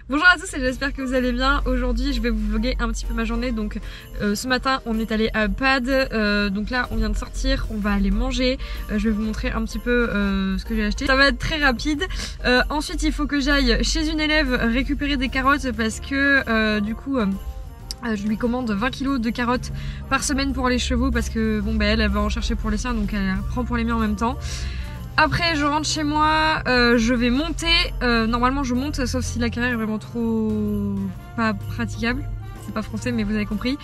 Bonjour à tous et j'espère que vous allez bien. Aujourd'hui je vais vous vlogger un petit peu ma journée. Donc ce matin on est allé à Pad, donc là on vient de sortir, on va aller manger. Je vais vous montrer un petit peu ce que j'ai acheté. Ça va être très rapide. Ensuite il faut que j'aille chez une élève récupérer des carottes parce que du coup je lui commande 20 kg de carottes par semaine pour les chevaux parce que bon bah elle va en chercher pour les siens, donc elle prend pour les miens en même temps. Après je rentre chez moi, je vais monter, normalement je monte sauf si la carrière est vraiment trop pas praticable, c'est pas français mais vous avez compris.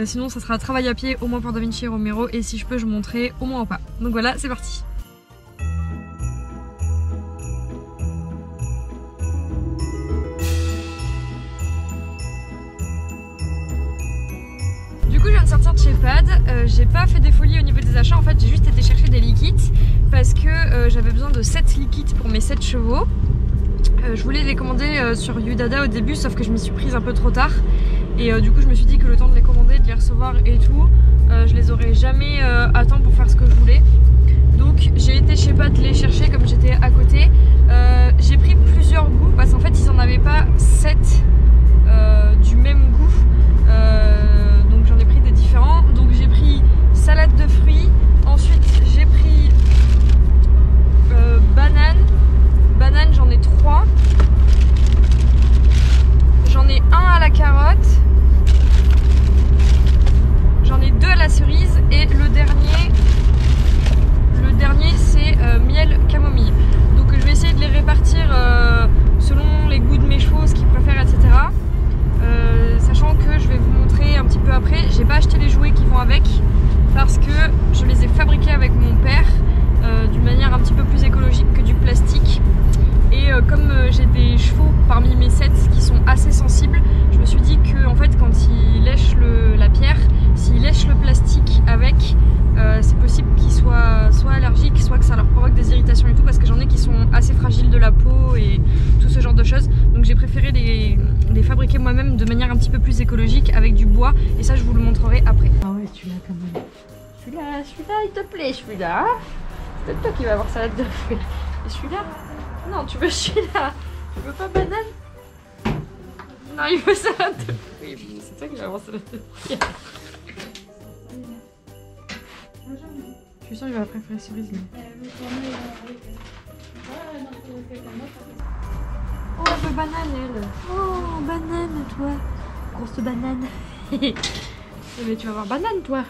Sinon ça sera travail à pied au moins pour Da Vinci et Romero, et si je peux je monterai au moins en pas. Donc voilà, c'est parti. Du coup je viens de sortir de chez Pad, j'ai pas fait des folies au niveau des achats, en fait j'ai juste été chercher des liquides parce que j'avais besoin de 7 liquides pour mes 7 chevaux. Je voulais les commander sur Udada au début, sauf que je m'y suis prise un peu trop tard et du coup je me suis dit que le temps de les commander, de les recevoir et tout, je les aurais jamais à temps pour faire ce que je voulais. Donc j'ai été chez Pad les chercher comme j'étais à côté. J'ai pris plusieurs goûts parce qu'en fait ils en avaient pas 7 du même goût. Donc j'en ai pris des différents. Donc j'ai pris salade de fruits, ensuite j'ai pris banane. Banane j'en ai 3. J'en ai un à la carotte. J'en ai 2 à la cerise et le dernier c'est miel camomille. Donc je vais essayer de les répartir selon les goûts de mes chevaux, ce qu'ils préfèrent, etc. Sachant que je vais vous montrer un petit peu après, j'ai pas acheté les jouets qui vont avec parce que je les ai fabriqués avec mon père d'une manière un petit peu plus écologique que du plastique. Et comme j'ai des chevaux parmi mes 7 qui sont assez sensibles, je me suis dit que en fait quand ils lèchent la pierre, s'ils lèchent le plastique avec, c'est possible qu'ils soient soit allergiques, soit que ça leur provoque des irritations et tout, parce que j'en ai qui sont assez fragiles de la peau et tout ce genre de choses. Donc j'ai préféré les fabriquer moi-même de manière un petit peu plus écologique avec du bois, et ça je vous le montrerai après. Ah ouais, tu l'as quand même. Celui-là il te plaît, celui-là. C'est peut-être toi qui vas avoir salade de fruits. Et celui-là? Non, tu veux celui-là. Tu veux pas banane? Non, il veut salade de fruits. C'est toi qui vas avoir salade de fruits. Je suis sûre qu'il va préférer cerise. Oh, elle veut banane, elle. Oh, banane, toi. Grosse banane. Mais tu vas avoir banane, toi.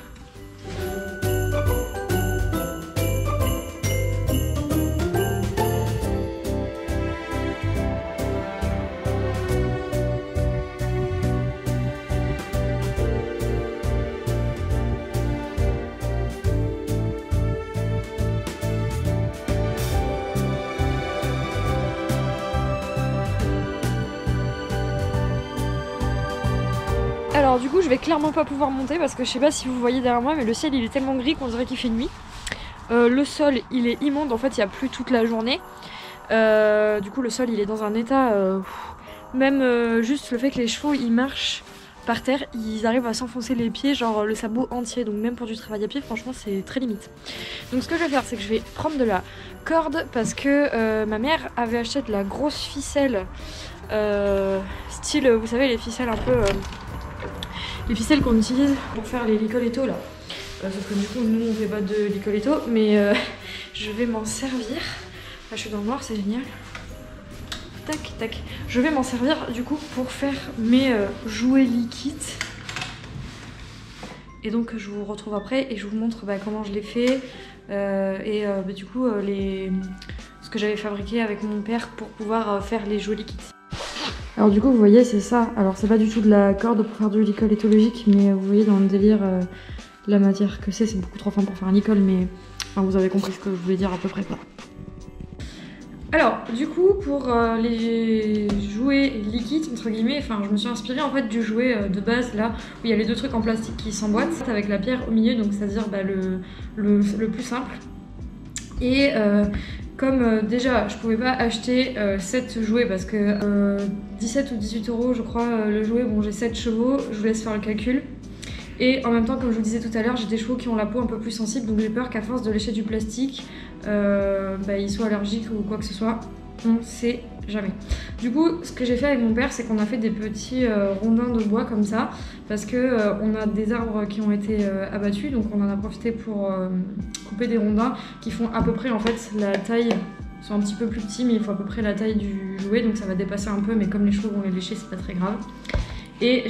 Alors du coup je vais clairement pas pouvoir monter parce que je sais pas si vous voyez derrière moi, mais le ciel il est tellement gris qu'on dirait qu'il fait nuit. Le sol il est immonde, en fait il y a plu toute la journée. Du coup le sol il est dans un état, même juste le fait que les chevaux ils marchent par terre, ils arrivent à s'enfoncer les pieds, genre le sabot entier, donc même pour du travail à pied franchement c'est très limite. Donc ce que je vais faire c'est que je vais prendre de la corde parce que ma mère avait acheté de la grosse ficelle, style vous savez les ficelles un peu... les ficelles qu'on utilise pour faire les licolettos là. Sauf que du coup nous on fait pas de licoletto, mais je vais m'en servir. Là je suis dans le noir, c'est génial. Tac tac. Je vais m'en servir du coup pour faire mes jouets liquides. Et donc je vous retrouve après et je vous montre comment je les fais. Du coup ce que j'avais fabriqué avec mon père pour pouvoir faire les jouets liquides. Alors du coup vous voyez c'est ça, alors c'est pas du tout de la corde pour faire du licoletto logique, mais vous voyez dans le délire la matière que c'est beaucoup trop fin pour faire un licol, mais enfin, vous avez compris ce que je voulais dire à peu près quoi. Alors du coup pour les jouets liquides entre guillemets, enfin je me suis inspirée en fait du jouet de base là où il y a les 2 trucs en plastique qui s'emboîtent avec la pierre au milieu, donc c'est à dire le plus simple. Et comme déjà je pouvais pas acheter 7 jouets parce que 17 ou 18 € je crois le jouet, bon j'ai 7 chevaux, je vous laisse faire le calcul. Et en même temps, comme je vous disais tout à l'heure, j'ai des chevaux qui ont la peau un peu plus sensible, donc j'ai peur qu'à force de lécher du plastique, ils soient allergiques ou quoi que ce soit. On sait jamais. Du coup, ce que j'ai fait avec mon père, c'est qu'on a fait des petits rondins de bois comme ça, parce que on a des arbres qui ont été abattus, donc on en a profité pour couper des rondins qui font à peu près en fait la taille. Ils sont un petit peu plus petits, mais il faut à peu près la taille du jouet, donc ça va dépasser un peu, mais comme les chevaux vont les lécher, c'est pas très grave. Et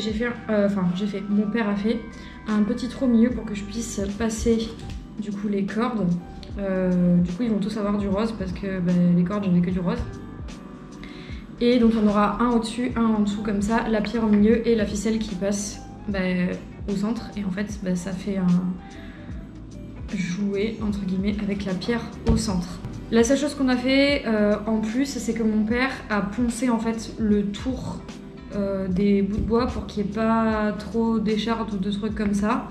mon père a fait un petit trou au milieu pour que je puisse passer du coup les cordes. Du coup ils vont tous avoir du rose parce que les cordes j'en ai que du rose. Et donc on aura un au-dessus, un en dessous comme ça, la pierre au milieu et la ficelle qui passe au centre. Et en fait ça fait un jouet entre guillemets avec la pierre au centre. La seule chose qu'on a fait en plus, c'est que mon père a poncé en fait le tour des bouts de bois pour qu'il n'y ait pas trop d'échardes ou de trucs comme ça.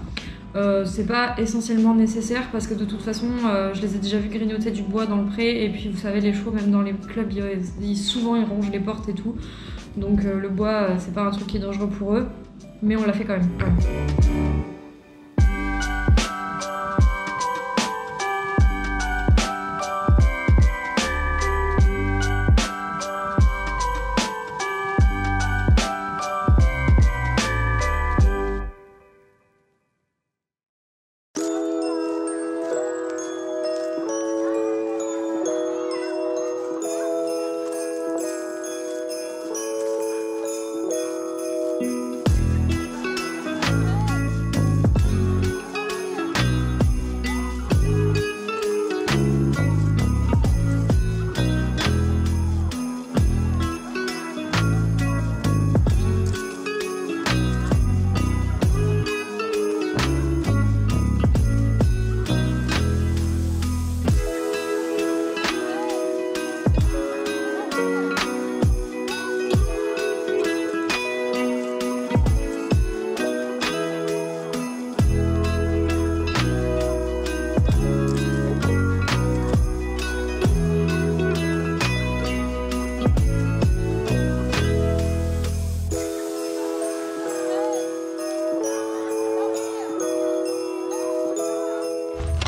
C'est pas essentiellement nécessaire parce que de toute façon je les ai déjà vus grignoter du bois dans le pré, et puis vous savez les chevaux même dans les clubs souvent ils rongent les portes et tout, donc le bois c'est pas un truc qui est dangereux pour eux, mais on l'a fait quand même. Voilà.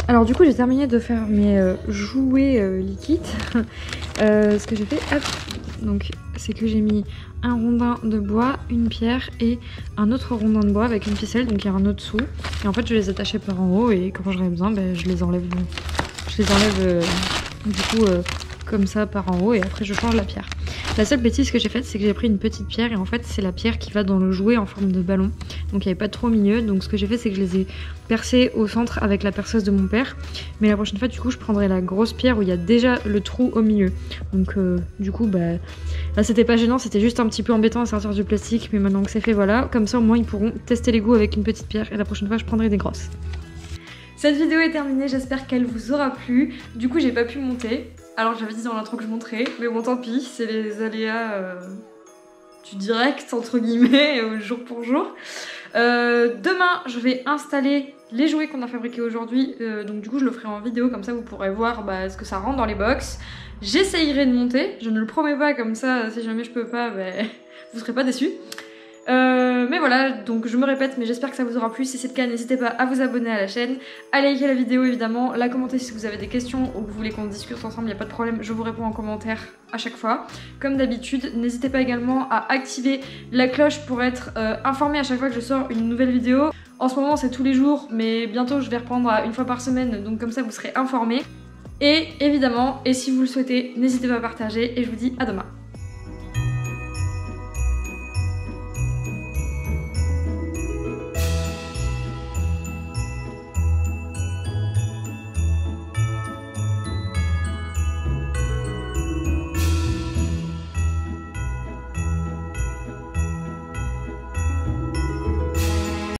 Alors du coup j'ai terminé de faire mes jouets liquides. Ce que j'ai fait, hop, donc c'est que j'ai mis un rondin de bois, une pierre et un autre rondin de bois avec une ficelle, donc il y a un autre dessous. Et en fait je les attachais par en haut et quand j'en ai besoin, je les enlève du coup comme ça par en haut, et après je change la pierre. La seule bêtise que j'ai faite, c'est que j'ai pris une petite pierre et en fait c'est la pierre qui va dans le jouet en forme de ballon, donc il n'y avait pas trop au milieu. Donc ce que j'ai fait, c'est que je les ai percés au centre avec la perceuse de mon père, mais la prochaine fois du coup je prendrai la grosse pierre où il y a déjà le trou au milieu. Donc du coup là c'était pas gênant, c'était juste un petit peu embêtant à sortir du plastique, mais maintenant que c'est fait, voilà, comme ça au moins ils pourront tester les goûts avec une petite pierre, et la prochaine fois je prendrai des grosses. Cette vidéo est terminée, j'espère qu'elle vous aura plu. Du coup j'ai pas pu monter, alors j'avais dit dans l'intro que je monterais, mais bon tant pis, c'est les aléas du direct entre guillemets, jour pour jour. Demain je vais installer les jouets qu'on a fabriqués aujourd'hui, donc du coup je le ferai en vidéo, comme ça vous pourrez voir ce que ça rentre dans les box. J'essayerai de monter, je ne le promets pas, comme ça si jamais je peux pas, vous serez pas déçus. Mais voilà, donc je me répète, mais j'espère que ça vous aura plu. Si c'est le cas, n'hésitez pas à vous abonner à la chaîne, à liker la vidéo évidemment, la commenter si vous avez des questions ou que vous voulez qu'on discute ensemble, il n'y a pas de problème, je vous réponds en commentaire à chaque fois. Comme d'habitude, n'hésitez pas également à activer la cloche pour être informé à chaque fois que je sors une nouvelle vidéo. En ce moment c'est tous les jours, mais bientôt je vais reprendre à une fois par semaine, donc comme ça vous serez informés. Et évidemment, et si vous le souhaitez, n'hésitez pas à partager, et je vous dis à demain.